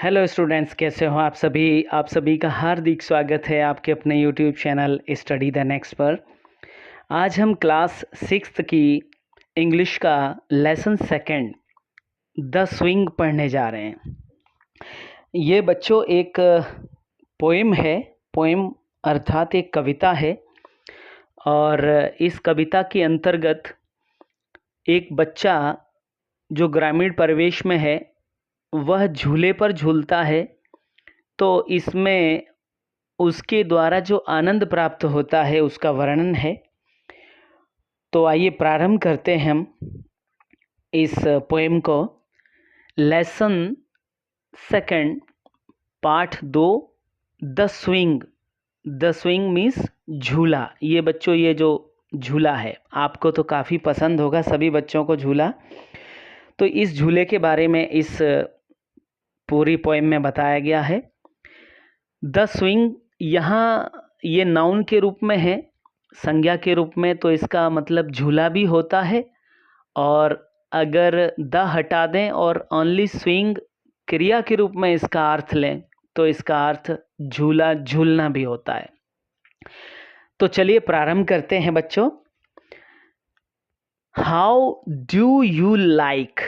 Hello students, कैसे हो आप सभी का हार्दिक स्वागत है आपके अपने YouTube channel study the next पर। आज हम क्लास 6th की इंग्लिश का लेसन सेकंड द स्विंग पढ़ने जा रहे हैं। ये बच्चों एक पोएम है। पोएम अर्थात एक कविता है और इस कविता के अंतर्गत एक बच्चा जो ग्रामीण परिवेश में है वह झूले पर झूलता है, तो इसमें उसके द्वारा जो आनंद प्राप्त होता है उसका वर्णन है। तो आइए प्रारंभ करते हैं हम इस पोएम को। लेसन सेकंड पाठ 2 the swing. The swing means झूला। ये बच्चों ये जो झूला है आपको तो काफ़ी पसंद होगा, सभी बच्चों को झूला। तो इस झूले के बारे में इस पूरी पोएम में बताया गया है। द स्विंग यहाँ ये नाउन के रूप में है, संज्ञा के रूप में, तो इसका मतलब झूला भी होता है। और अगर द हटा दें और ओनली स्विंग क्रिया के रूप में इसका अर्थ लें तो इसका अर्थ झूला झूलना भी होता है। तो चलिए प्रारंभ करते हैं बच्चों। How do you like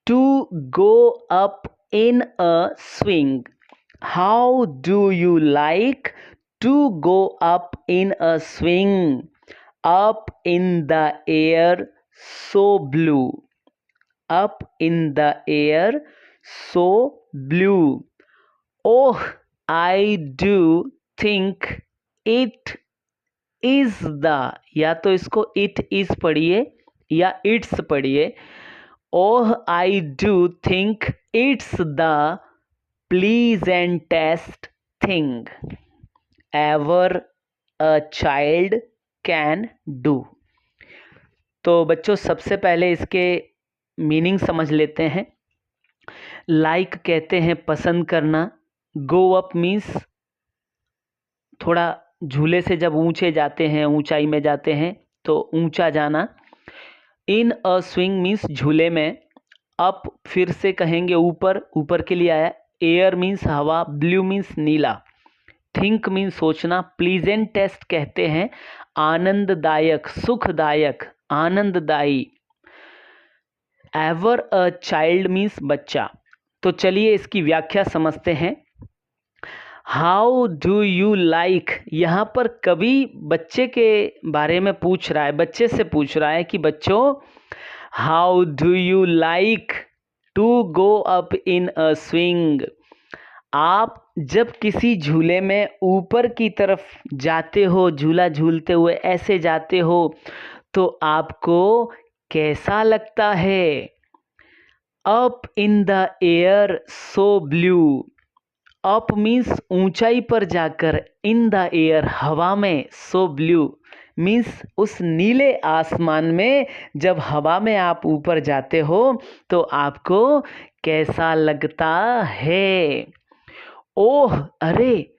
to go up in a swing? How do you like to go up in a swing? Up in the air so blue. Up in the air so blue. Oh, I do think it is the, या तो इसको it is पढ़िए या it's पढ़िए। Oh, I do think it's the pleasantest thing ever a child can do. तो बच्चों सबसे पहले इसके मीनिंग समझ लेते हैं। लाइक कहते हैं पसंद करना। गो अप मीन्स थोड़ा झूले से जब ऊंचे जाते हैं, ऊंचाई में जाते हैं तो ऊंचा जाना। इन अ स्विंग मीन्स झूले में। अप फिर से कहेंगे ऊपर, ऊपर के लिए आया। एयर मीन्स हवा। ब्लू मीन्स नीला। थिंक मीन्स सोचना। प्लीजेंट टेस्ट कहते हैं आनंददायक, सुखदायक, आनंददायी। एवर अ चाइल्ड मीन्स बच्चा। तो चलिए इसकी व्याख्या समझते हैं। हाउ डू यू लाइक, यहाँ पर कवि बच्चे के बारे में पूछ रहा है, बच्चे से पूछ रहा है कि बच्चों how do you like to go up in a swing? आप जब किसी झूले में ऊपर की तरफ जाते हो, झूला झूलते हुए ऐसे जाते हो, तो आपको कैसा लगता है? Up in the air so blue. Up means ऊंचाई पर जाकर, इन द एयर हवा में, सो ब्लू मीन्स उस नीले आसमान में जब हवा में आप ऊपर जाते हो तो आपको कैसा लगता है? ओह, अरे,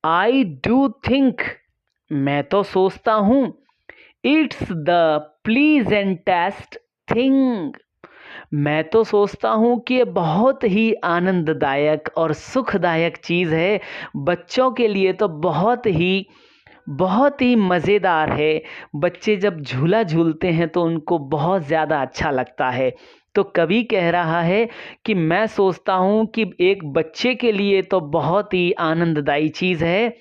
आई डू थिंक, मैं तो सोचता हूँ, इट्स द प्लीजेंटेस्ट थिंग, मैं तो सोचता हूँ कि ये बहुत ही आनंददायक और सुखदायक चीज़ है। बच्चों के लिए तो बहुत ही मज़ेदार है। बच्चे जब झूला झूलते हैं तो उनको बहुत ज़्यादा अच्छा लगता है। तो कवि कह रहा है कि मैं सोचता हूँ कि एक बच्चे के लिए तो बहुत ही आनंददायी चीज़ है।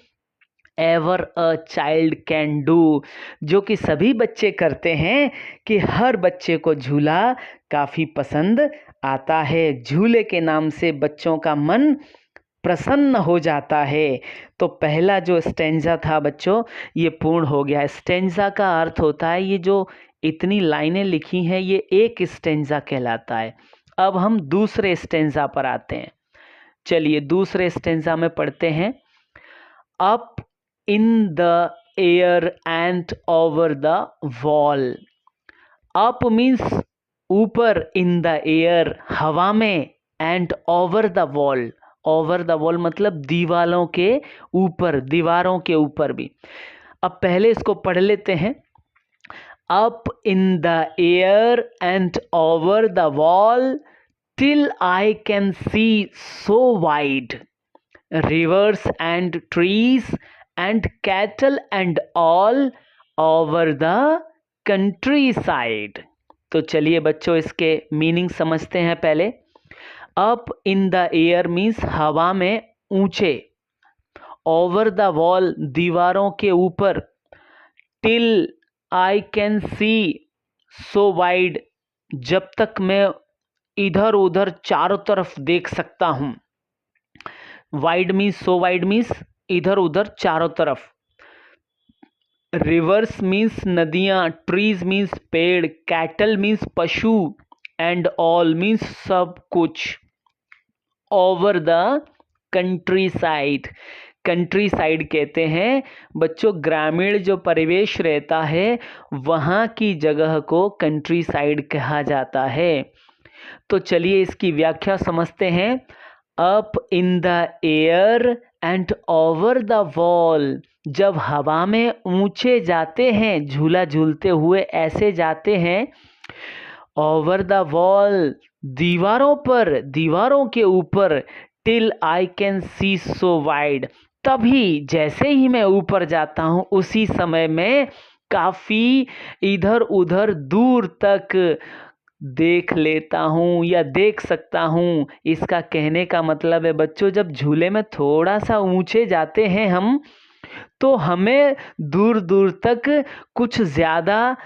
Ever a child can do, जो कि सभी बच्चे करते हैं, कि हर बच्चे को झूला काफ़ी पसंद आता है। झूले के नाम से बच्चों का मन प्रसन्न हो जाता है। तो पहला जो स्टेंजा था बच्चों ये पूर्ण हो गया। स्टेंजा का अर्थ होता है, ये जो इतनी लाइनें लिखी हैं ये एक स्टेंजा कहलाता है। अब हम दूसरे स्टेंजा पर आते हैं। चलिए दूसरे स्टेंजा में पढ़ते हैं। Up in the air and over the wall. Up means ऊपर, इन द एयर हवा में, and over the wall, over the wall मतलब दीवारों के ऊपर, दीवारों के ऊपर भी। अब पहले इसको पढ़ लेते हैं। Up in the air and over the wall till I can see so wide, rivers and trees and cattle and all over the countryside. तो चलिए बच्चों इसके मीनिंग समझते हैं पहले. Up in the air means हवा में ऊंचे, ओवर द वॉल दीवारों के ऊपर, till I can see so wide जब तक मैं इधर उधर चारों तरफ देख सकता हूं. Wide means so wide means इधर उधर चारों तरफ. रिवर्स मीन्स नदियां, ट्रीज मीन्स पेड़, कैटल मीन्स पशु, एंड ऑल मीन्स सब कुछ. Over the country side, country side कहते हैं बच्चों ग्रामीण जो परिवेश रहता है वहाँ की जगह को कंट्री साइड कहा जाता है. तो चलिए इसकी व्याख्या समझते हैं. Up in the air and over the wall, जब हवा में ऊंचे जाते हैं, झूला झूलते हुए ऐसे जाते हैं. ओवर द वॉल, दीवारों पर, दीवारों के ऊपर. Till I can see so wide, तभी जैसे ही मैं ऊपर जाता हूँ उसी समय में काफ़ी इधर उधर दूर तक देख लेता हूँ या देख सकता हूँ. इसका कहने का मतलब है बच्चों जब झूले में थोड़ा सा ऊंचे जाते हैं हम, तो हमें दूर दूर तक कुछ ज़्यादा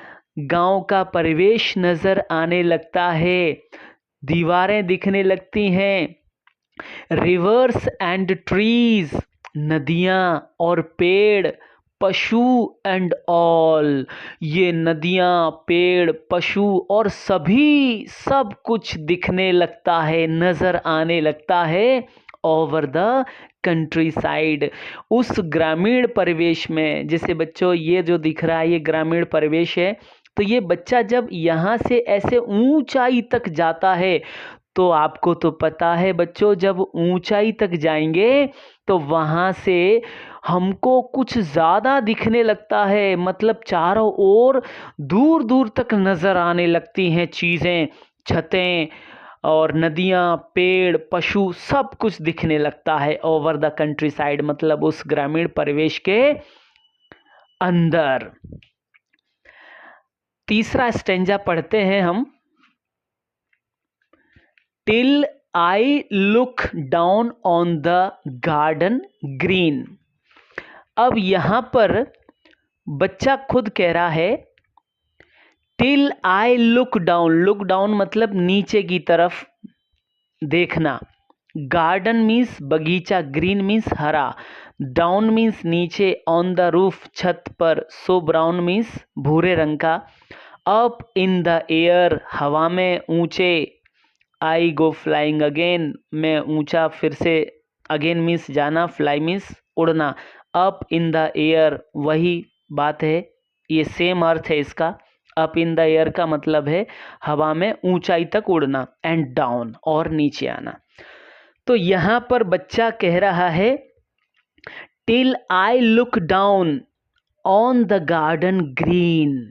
गांव का परिवेश नज़र आने लगता है, दीवारें दिखने लगती हैं. रिवर्स एंड ट्रीज, नदियाँ और पेड़, पशु एंड ऑल, ये नदियाँ, पेड़, पशु और सभी सब कुछ दिखने लगता है, नज़र आने लगता है. ओवर द कंट्री साइड, उस ग्रामीण परिवेश में. जैसे बच्चों ये जो दिख रहा है ये ग्रामीण परिवेश है, तो ये बच्चा जब यहाँ से ऐसे ऊंचाई तक जाता है, तो आपको तो पता है बच्चों जब ऊंचाई तक जाएंगे तो वहाँ से हमको कुछ ज़्यादा दिखने लगता है, मतलब चारों ओर दूर दूर तक नज़र आने लगती हैं चीज़ें, छतें और नदियाँ, पेड़, पशु सब कुछ दिखने लगता है. ओवर द कंट्री साइड मतलब उस ग्रामीण परिवेश के अंदर. तीसरा स्टेंजा पढ़ते हैं हम. Till I look down on the garden green. अब यहाँ पर बच्चा खुद कह रहा है till I look down. Look down मतलब नीचे की तरफ देखना. गार्डन मीन्स बगीचा, ग्रीन मीन्स हरा, डाउन मीन्स नीचे, ऑन द रूफ छत पर, सो ब्राउन मीन्स भूरे रंग का, अप इन द एयर हवा में ऊंचे, आई गो फ्लाइंग अगेन मैं ऊंचा फिर से, अगेन मीन्स जाना, फ्लाई मीन्स उड़ना. अप इन द एयर वही बात है, ये सेम अर्थ है इसका. अप इन द एयर का मतलब है हवा में ऊंचाई तक उड़ना, एंड डाउन और नीचे आना. तो यहाँ पर बच्चा कह रहा है till I look down on the garden green,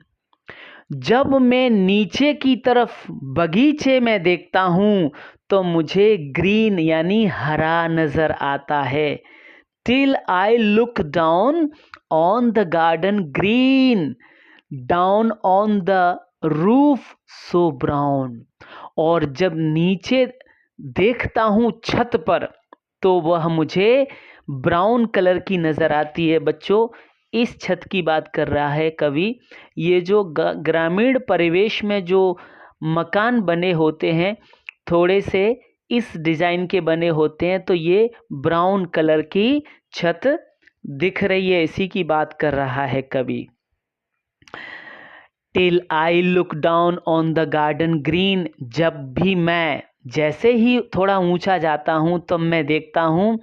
जब मैं नीचे की तरफ बगीचे में देखता हूँ तो मुझे ग्रीन यानी हरा नज़र आता है. Till I look down on the garden green, down on the roof so brown, और जब नीचे देखता हूँ छत पर तो वह मुझे ब्राउन कलर की नज़र आती है. बच्चों इस छत की बात कर रहा है कवि. ये जो ग्रामीण परिवेश में जो मकान बने होते हैं थोड़े से इस डिज़ाइन के बने होते हैं, तो ये ब्राउन कलर की छत दिख रही है, इसी की बात कर रहा है कवि. Till I look down on the garden green, जब भी मैं जैसे ही थोड़ा ऊंचा जाता हूँ तो मैं देखता हूँ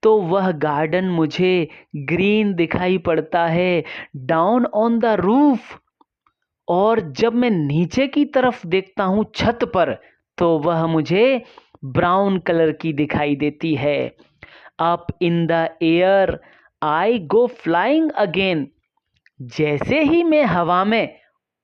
तो वह गार्डन मुझे ग्रीन दिखाई पड़ता है. डाउन ऑन द रूफ, और जब मैं नीचे की तरफ देखता हूँ छत पर तो वह मुझे ब्राउन कलर की दिखाई देती है. Up in the air I go flying again, जैसे ही मैं हवा में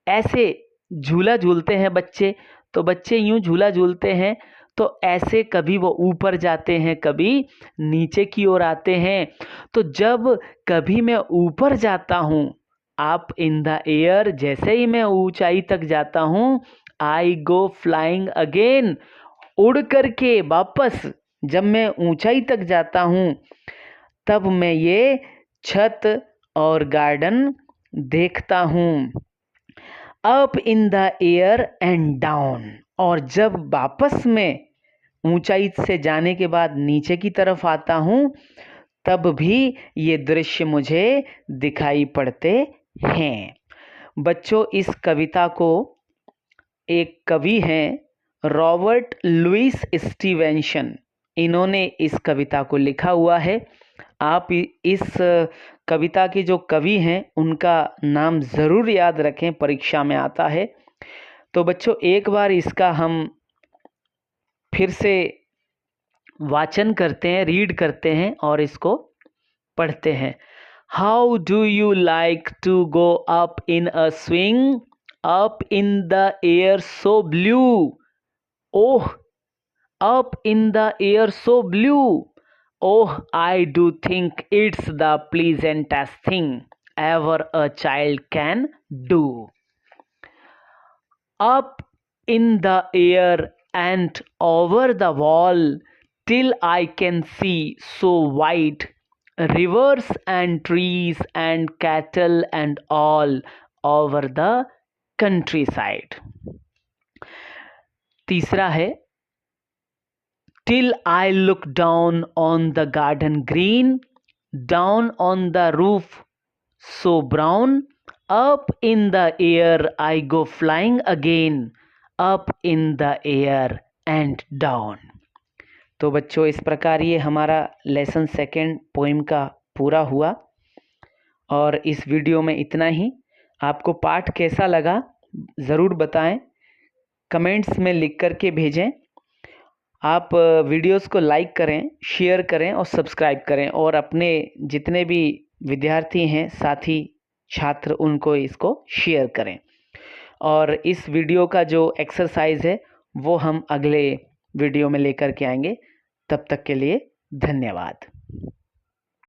ऐसे झूला झूलते हैं बच्चे तो बच्चे यूं झूला झूलते हैं तो ऐसे कभी वो ऊपर जाते हैं, कभी नीचे की ओर आते हैं। तो जब कभी मैं ऊपर जाता हूँ, अप इन द एयर, जैसे ही मैं ऊंचाई तक जाता हूँ, आई गो फ्लाइंग अगेन, उड़ करके वापस जब मैं ऊंचाई तक जाता हूँ तब मैं ये छत और गार्डन देखता हूँ। Up in the air and down, और जब वापस मैं ऊंचाई से जाने के बाद नीचे की तरफ आता हूँ तब भी ये दृश्य मुझे दिखाई पड़ते हैं। बच्चों, इस कविता को एक कवि हैं रॉबर्ट लुइस स्टीवेंसन, इन्होंने इस कविता को लिखा हुआ है। आप इस कविता के जो कवि हैं उनका नाम ज़रूर याद रखें, परीक्षा में आता है। तो बच्चों, एक बार इसका हम फिर से वाचन करते हैं, रीड करते हैं और इसको पढ़ते हैं। How do you like to go up in a swing, up in the air so blue, oh up in the air so blue, oh I do think it's the pleasantest thing ever a child can do. Up in the air and over the wall till I can see so wide, rivers and trees and cattle and all over the countryside. तीसरा है till I look down on the garden green, down on the roof so brown, up in the air I go flying again, up in the air and down. तो बच्चों, इस प्रकार ये हमारा lesson second poem का पूरा हुआ और इस वीडियो में इतना ही। आपको पाठ कैसा लगा ज़रूर बताएं, कमेंट्स में लिख करके भेजें। आप वीडियोस को लाइक करें, शेयर करें और सब्सक्राइब करें, और अपने जितने भी विद्यार्थी हैं, साथी छात्र, उनको इसको शेयर करें। और इस वीडियो का जो एक्सरसाइज है वो हम अगले वीडियो में लेकर के आएंगे। तब तक के लिए धन्यवाद।